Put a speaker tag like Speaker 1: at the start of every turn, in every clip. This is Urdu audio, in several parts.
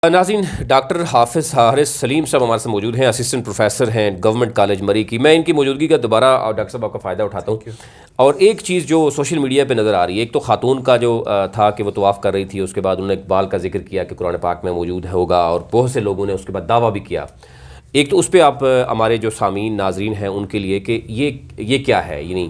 Speaker 1: ناظرین، ڈاکٹر حافظ حارث سلیم صاحب ہمارے سے موجود ہیں، اسسٹنٹ پروفیسر ہیں گورنمنٹ کالج مری کی۔ میں ان کی موجودگی کا دوبارہ ڈاکٹر صاحب آپ کا فائدہ اٹھاتا ہوں، اور ایک چیز جو سوشل میڈیا پہ نظر آ رہی ہے، ایک تو خاتون کا جو تھا کہ وہ طواف کر رہی تھی، اس کے بعد انہوں نے اقبال کا ذکر کیا کہ قرآن پاک میں موجود ہوگا، اور بہت سے لوگوں نے اس کے بعد دعویٰ بھی کیا۔ ایک تو اس پہ آپ ہمارے جو سامعین ناظرین ہیں ان کے لیے کہ یہ کیا ہے، یعنی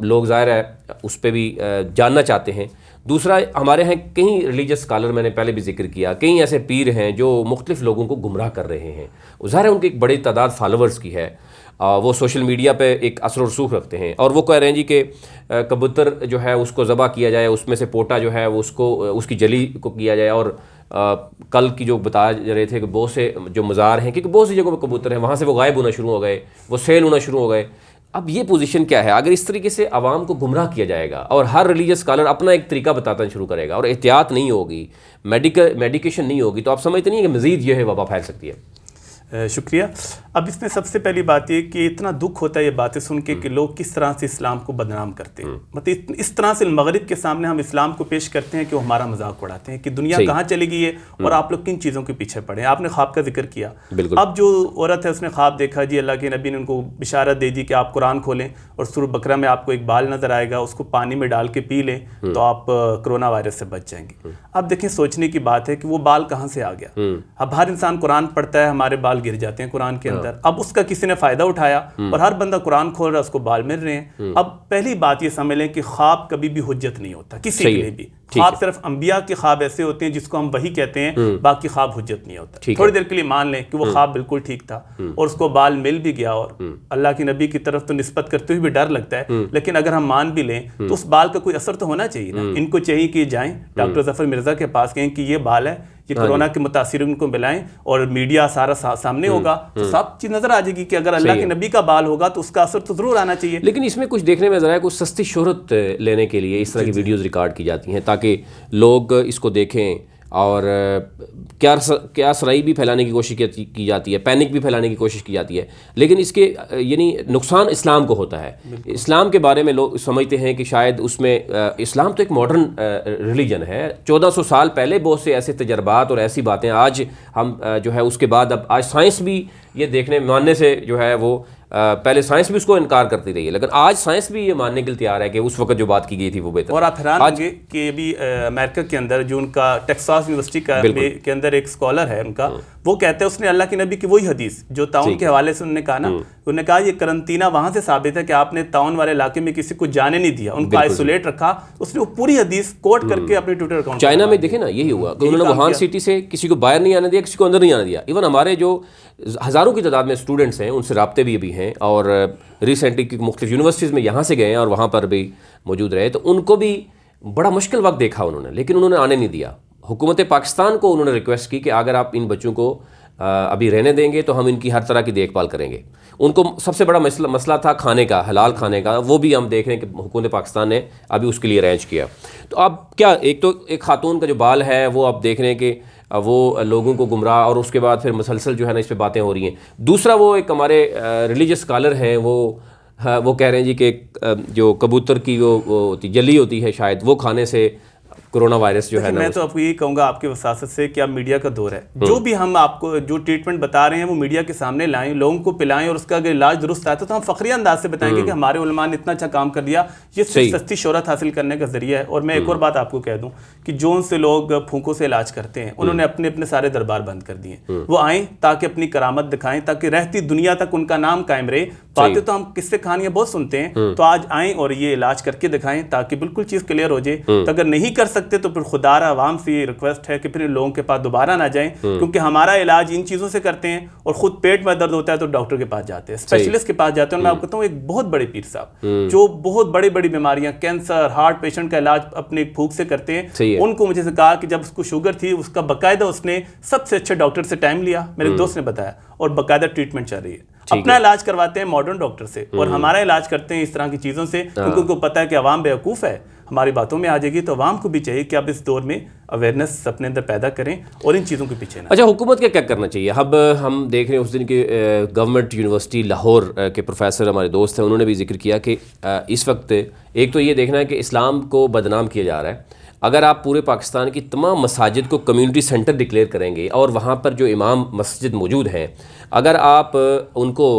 Speaker 1: لوگ ظاہر ہے اس پہ بھی جاننا چاہتے ہیں۔ دوسرا، ہمارے ہیں کئی ریلیجس اسکالر، میں نے پہلے بھی ذکر کیا، کئی ایسے پیر ہیں جو مختلف لوگوں کو گمراہ کر رہے ہیں، ظاہر ہے ان کی ایک بڑی تعداد فالوورز کی ہے، وہ سوشل میڈیا پہ ایک اثر و رسوخ رکھتے ہیں، اور وہ کہہ رہے ہیں جی کہ کبوتر جو ہے اس کو ذبح کیا جائے، اس میں سے پوٹا جو ہے اس کی جلی کو کیا جائے، اور کل کی جو بتا رہے تھے کہ بہت سے جو مزار ہیں، کیونکہ بہت سی جگہوں پہ کبوتر ہیں، وہاں سے وہ غائب ہونا شروع ہو گئے، وہ سیل ہونا شروع ہو گئے۔ اب یہ پوزیشن کیا ہے؟ اگر اس طریقے سے عوام کو گمراہ کیا جائے گا اور ہر ریلیجس اسکالر اپنا ایک طریقہ بتانا شروع کرے گا اور احتیاط نہیں ہوگی، میڈیکیشن نہیں ہوگی، تو آپ سمجھتے نہیں ہیں کہ مزید یہ ہے وبا پھیل سکتی ہے؟
Speaker 2: شکریہ۔ اب اس میں سب سے پہلی بات یہ کہ اتنا دکھ ہوتا ہے یہ باتیں سن کے کہ لوگ کس طرح سے اسلام کو بدنام کرتے ہیں، مطلب اس طرح سے مغرب کے سامنے ہم اسلام کو پیش کرتے ہیں کہ وہ ہمارا مذاق اڑاتے ہیں کہ دنیا کہاں چلی گئی ہے اور آپ لوگ کن چیزوں کے پیچھے پڑے ہیں۔ آپ نے خواب کا ذکر کیا، اب جو عورت ہے اس نے خواب دیکھا، جی اللہ کے نبی نے ان کو بشارت دے دی کہ آپ قرآن کھولیں اور سورہ بقرہ میں آپ کو ایک بال نظر آئے گا، اس کو پانی میں ڈال کے پی لیں تو آپ کرونا وائرس سے بچ جائیں گے۔ اب دیکھیں، سوچنے کی بات ہے کہ وہ بال کہاں سے آ گیا۔ اب ہر انسان قرآن پڑھتا ہے، ہمارے بال گر جاتے ہیں قرآن کے اندر، اب اس کا کسی نے فائدہ اٹھایا اور ہر بندہ قرآن کھول رہا ہے، اس کو بال مل رہے ہیں۔ اب پہلی بات یہ سمجھ لیں کہ خواب کبھی بھی حجت نہیں ہوتا کسی کے لیے بھی۔ خواب صرف انبیاء کے خواب ایسے ہوتے ہیں جس کو ہم وحی کہتے ہیں، باقی خواب حجت نہیں ہوتا۔ تھوڑی دیر کے لیے مان لیں کہ وہ خواب بالکل ٹھیک تھا اور اس کو بال مل بھی گیا، اور اللہ کے نبی کی طرف تو نسبت کرتے ہوئے بھی ڈر لگتا ہے، لیکن اگر ہم مان بھی لیں تو اس بال کا کوئی اثر تو ہونا چاہیے نا۔ ان کو چاہیے کہ جائیں ڈاکٹر ظفر مرزا کے پاس، کہیں کہ یہ بال ہے، یہ کورونا کے متاثرین کو ملائیں اور میڈیا سارا سامنے ہوگا تو سب چیز نظر آ جائے گی کہ اگر اللہ کے نبی کا بال ہوگا تو اس کا اثر تو ضرور آنا چاہیے۔
Speaker 1: لیکن اس میں کچھ دیکھنے میں ذرا کچھ سستی شہرت لینے کے لیے اس طرح کی ویڈیوز ریکارڈ کی جاتی ہیں تاکہ لوگ اس کو دیکھیں، اور کیا سرائی بھی پھیلانے کی کوشش کی جاتی ہے، پینک بھی پھیلانے کی کوشش کی جاتی ہے، لیکن اس کے یعنی نقصان اسلام کو ہوتا ہے۔ اسلام کے بارے میں لوگ سمجھتے ہیں کہ شاید اس میں اسلام تو ایک ماڈرن ریلیجن ہے، 1400 سال پہلے بہت سے ایسے تجربات اور ایسی باتیں آج ہم جو ہے اس کے بعد اب آج سائنس بھی یہ دیکھنے ماننے سے جو ہے وہ پہلے سائنس بھی اس کو انکار کرتی رہی ہے، لیکن آج سائنس بھی یہ ماننے کے لیے تیار ہے کہ اس وقت جو بات کی گئی تھی وہ بہتر۔
Speaker 2: اور آپ حیران ہوں گے کہ ابھی امریکہ کے اندر جو ان کا ٹیکساس یونیورسٹی کے اندر ایک اسکالر ہے ان کا، وہ کہتا ہے اس نے اللہ کے نبی کی وہی حدیث جو تعاون کے حوالے سے انہوں نے کہا نا، انہوں نے کہا یہ قرنطینہ وہاں سے ثابت ہے کہ آپ نے تعاون والے علاقے میں کسی کو جانے نہیں دیا، ان کو آئسولیٹ رکھا، اس نے وہ پوری حدیث کوٹ کر کے اپنے ٹویٹر اکاؤنٹ۔
Speaker 1: چائنا میں دیکھیں نا یہی ہوا کہ انہوں نے وہان سٹی سے کسی کو باہر نہیں آنے دیا، کسی کو اندر نہیں آنے دیا۔ ایون ہمارے جو ہزاروں کی تعداد میں اسٹوڈنٹس ہیں ان سے رابطے بھی ابھی ہیں، اور ریسنٹلی مختلف یونیورسٹیز میں یہاں سے گئے ہیں اور وہاں پر بھی موجود رہے، تو ان کو بھی بڑا مشکل وقت دیکھا انہوں نے، لیکن انہوں نے آنے نہیں دیا۔ حکومت پاکستان کو انہوں نے ریکویسٹ کی کہ اگر آپ ان بچوں کو ابھی رہنے دیں گے تو ہم ان کی ہر طرح کی دیکھ بھال کریں گے۔ ان کو سب سے بڑا مسئلہ تھا کھانے کا، حلال کھانے کا، وہ بھی ہم دیکھ رہے ہیں کہ حکومت پاکستان نے ابھی اس کے لیے ارینج کیا۔ تو اب کیا، ایک تو ایک خاتون کا جو بال ہے وہ آپ دیکھ رہے ہیں کہ وہ لوگوں کو گمراہ، اور اس کے بعد پھر مسلسل جو ہے نا اس پہ باتیں ہو رہی ہیں۔ دوسرا، وہ ایک ہمارے ریلیجس اسکالر ہیں، وہ کہہ رہے ہیں جی کہ جو کبوتر کی وہ جلی ہوتی ہے شاید، وہ کھانے سے کرونا وائرس جو ہے نا۔
Speaker 2: میں تو آپ کو یہ کہوں گا آپ کی وساست سے کہ اب میڈیا کا دور ہے، جو بھی ہم آپ کو جو ٹریٹمنٹ بتا رہے ہیں وہ میڈیا کے سامنے لائیں، لوگوں کو پلائیں، اور اس کا اگر علاج درست آتا ہے تو ہم فخریہ انداز سے بتائیں گے کہ ہمارے علماء نے اتنا اچھا کام کر دیا۔ یہ سستی شہرت حاصل کرنے کا ذریعہ ہے۔ اور میں ایک اور بات آپ کو کہہ دوں کہ جو ان سے لوگ پھونکوں سے علاج کرتے ہیں انہوں نے اپنے سارے دربار بند کر دیے، وہ آئیں تاکہ اپنی کرامت دکھائیں، تاکہ رہتی دنیا تک ان کا نام قائم رہے۔ باتیں تو ہم قصے کہانیاں بہت سنتے ہیں، تو آج آئیں اور یہ علاج کر کے دکھائیں تاکہ بالکل چیز کلیئر ہو جائے۔ تو اگر نہیں کر سکتے تو پھر خدا عوام سے یہ ریکویسٹ ہے کہ پھر ان لوگوں کے پاس دوبارہ نہ جائیں، کیونکہ ہمارا علاج ان چیزوں سے کرتے ہیں، اور خود پیٹ میں درد ہوتا ہے تو ڈاکٹر کے پاس جاتے ہیں، اسپیشلسٹ کے پاس جاتے ہیں۔ میں آپ کہتا ہوں ایک بہت بڑے پیر صاحب جو بہت بڑی بیماریاں، کینسر، ہارٹ پیشنٹ کا علاج اپنے پھونک سے کرتے ہیں، ان کو مجھے سے کہا کہ جب اس کو شوگر تھی اس کا باقاعدہ اس نے سب سے اچھے ڈاکٹر سے ٹائم لیا، میرے دوست نے بتایا، اور باقاعدہ ٹریٹمنٹ چل رہی ہے۔ اپنا علاج کرواتے ہیں ماڈرن ڈاکٹر سے، اور ہمارا علاج کرتے ہیں اس طرح کی چیزوں سے، کیونکہ ان کو پتہ ہے کہ عوام بیوقوف ہے، ہماری باتوں میں آ جائے گی، تو عوام کو بھی چاہیے کہ اب اس دور میں اویئرنیس اپنے اندر پیدا کریں اور ان چیزوں کے پیچھے نہ۔
Speaker 1: اچھا، حکومت کا کیا کرنا چاہیے؟ اب ہم دیکھ رہے ہیں اس دن کے گورنمنٹ یونیورسٹی لاہور کے پروفیسر ہمارے دوست ہیں، انہوں نے بھی ذکر کیا کہ اس وقت ایک تو یہ دیکھنا ہے کہ اسلام کو بدنام کیا جا رہا ہے، اگر آپ پورے پاکستان کی تمام مساجد کو کمیونٹی سینٹر ڈکلیئر کریں گے اور وہاں پر جو امام مسجد موجود ہیں اگر آپ ان کو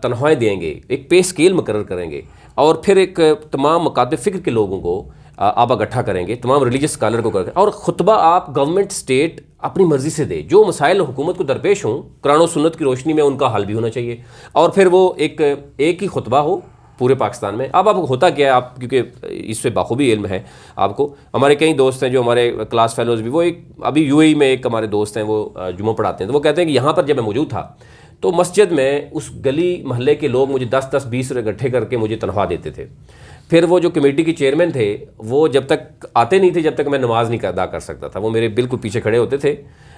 Speaker 1: تنخواہیں دیں گے، ایک پے اسکیل مقرر کریں گے اور پھر ایک تمام مکاتب فکر کے لوگوں کو آپ اکٹھا کریں گے، تمام ریلیجس اسکالر کو کریں گے اور خطبہ آپ گورنمنٹ اسٹیٹ اپنی مرضی سے دے، جو مسائل حکومت کو درپیش ہوں قرآن و سنت کی روشنی میں ان کا حل بھی ہونا چاہیے، اور پھر وہ ایک ہی خطبہ ہو پورے پاکستان میں۔ اب ہوتا کیا ہے، آپ کیونکہ اس سے بخوبی علم ہے آپ کو، ہمارے کئی دوست ہیں جو ہمارے کلاس فیلوز بھی، وہ ایک ابھی یو اے ای میں ایک ہمارے دوست ہیں وہ جمعہ پڑھاتے ہیں، تو وہ کہتے ہیں کہ یہاں پر جب میں موجود تھا تو مسجد میں اس گلی محلے کے لوگ مجھے 10-20 اکٹھے کر کے مجھے تنخواہ دیتے تھے، پھر وہ جو کمیٹی کے چیئرمین تھے وہ جب تک آتے نہیں تھے جب تک میں نماز نہیں ادا کر سکتا تھا، وہ میرے بالکل پیچھے کھڑے ہوتے تھے،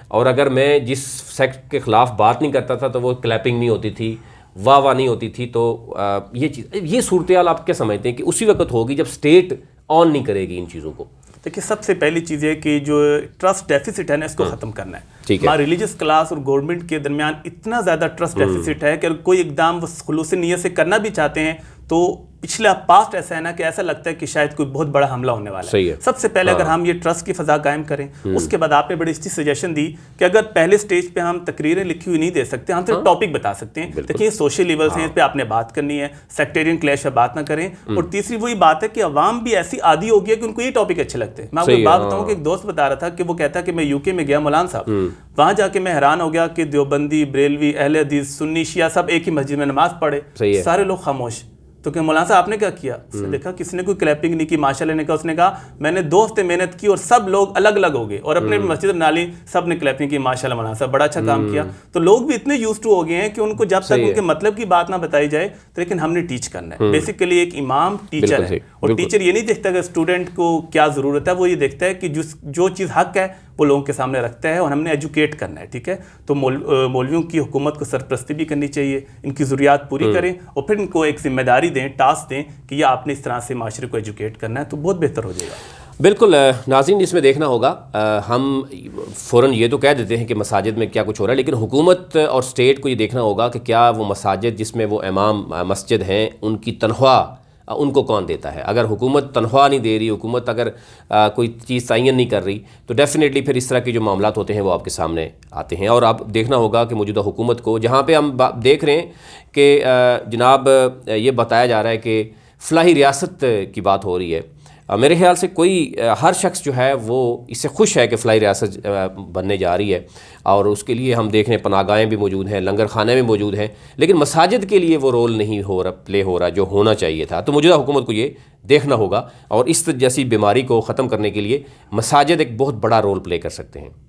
Speaker 1: اور اگر میں جس سیکٹ کے خلاف بات نہیں کرتا تھا تو وہ کلیپنگ نہیں ہوتی تھی، واہ نہیں ہوتی تھی۔ تو یہ صورتحال آپ کیا سمجھتے ہیں کہ اسی وقت ہوگی جب اسٹیٹ آن نہیں کرے گی ان چیزوں کو؟
Speaker 2: دیکھیے، سب سے پہلی چیز ہے کہ جو ٹرسٹ ڈیفیسٹ ہے نا، اس کو ختم کرنا ہے۔
Speaker 1: ٹھیک ہے،
Speaker 2: ہمارا ریلیجس کلاس اور گورنمنٹ کے درمیان اتنا زیادہ ٹرسٹ ڈیفیسٹ ہے کہ کوئی اقدام وہ خلوص نیت سے کرنا بھی چاہتے ہیں تو پچھلا پاسٹ ایسا ہے نا کہ ایسا لگتا ہے کہ شاید کوئی بہت بڑا حملہ ہونے والا ہے۔ سب سے پہلے اگر ہم یہ ٹرسٹ کی فضا قائم کریں، اس کے بعد آپ نے بڑی اچھی سجیشن دی کہ اگر پہلے سٹیج پہ ہم تقریریں لکھی ہوئی نہیں دے سکتے، ہم صرف ٹاپک بتا سکتے ہیں۔ دیکھیے، سوشل لیول سے اس پہ آپ نے بات کرنی ہے، سیکٹیرین کلیش پہ بات نہ کریں۔ اور تیسری وہی بات ہے کہ عوام بھی ایسی عادی ہو گئی ہے کہ ان کو یہ ٹاپک اچھے لگتے ہیں۔ میں آپ کو بات بتاؤں کہ ایک دوست بتا رہا تھا کہ وہ کہتا ہے کہ میں یو کے میں گیا مولانا صاحب، وہاں جا کے میں حیران ہو گیا کہ دیوبندی، بریلوی، اہل حدیث، سنی، شیعہ سب ایک ہی مسجد میں نماز پڑھے، سارے لوگ خاموش۔ تو کہ مولانا صاحب آپ نے کیا کیا؟ اس نے دیکھا کسی نے کوئی کلیپنگ نہیں کی، ماشاءاللہ نے کہا، اس نے کہا میں نے 2 ہفتے محنت کی اور سب لوگ الگ الگ ہو گئے اور اپنے مسجد نالی سب نے کلیپنگ کی، ماشاءاللہ مولانا صاحب بڑا اچھا کام کیا۔ تو لوگ بھی اتنے یوز ٹو ہو گئے ہیں کہ ان کو جب تک ان کے مطلب کی بات نہ بتائی جائے، لیکن ہم نے ٹیچ کرنا ہے۔ بیسیکلی ایک امام ٹیچر ہے، اور ٹیچر یہ نہیں دیکھتا کہ اسٹوڈنٹ کو کیا ضرورت ہے، وہ یہ دیکھتا ہے کہ جو چیز حق ہے وہ لوگوں کے سامنے رکھتا ہے، اور ہم نے ایجوکیٹ کرنا ہے۔ ٹھیک ہے، تو مولویوں کی حکومت کو سرپرستی بھی کرنی چاہیے، ان کی ضروریات پوری کریں اور پھر ان کو ایک ذمہ داری دیں، ٹاسک دیں کہ یہ آپ نے اس طرح سے معاشرے کو ایجوکیٹ کرنا ہے، تو بہت بہتر ہو جائے گا۔
Speaker 1: بالکل ناظرین، اس میں دیکھنا ہوگا، ہم فوراً یہ تو کہہ دیتے ہیں کہ مساجد میں کیا کچھ ہو رہا ہے، لیکن حکومت اور اسٹیٹ کو یہ دیکھنا ہوگا کہ کیا وہ مساجد جس میں وہ امام مسجد ہیں ان کی تنخواہ ان کو کون دیتا ہے۔ اگر حکومت تنخواہ نہیں دے رہی، حکومت اگر کوئی چیز تعین نہیں کر رہی، تو ڈیفینیٹلی پھر اس طرح کے جو معاملات ہوتے ہیں وہ آپ کے سامنے آتے ہیں۔ اور آپ دیکھنا ہوگا کہ موجودہ حکومت کو، جہاں پہ ہم دیکھ رہے ہیں کہ جناب یہ بتایا جا رہا ہے کہ فلاحی ریاست کی بات ہو رہی ہے، میرے خیال سے ہر شخص جو ہے وہ اس سے خوش ہے کہ فلاحی ریاست بننے جا رہی ہے، اور اس کے لیے ہم دیکھ رہے ہیں پناہ گاہیں بھی موجود ہیں، لنگر خانے بھی موجود ہیں، لیکن مساجد کے لیے وہ رول نہیں پلے ہو رہا جو ہونا چاہیے تھا۔ تو موجودہ حکومت کو یہ دیکھنا ہوگا، اور اس جیسی بیماری کو ختم کرنے کے لیے مساجد ایک بہت بڑا رول پلے کر سکتے ہیں۔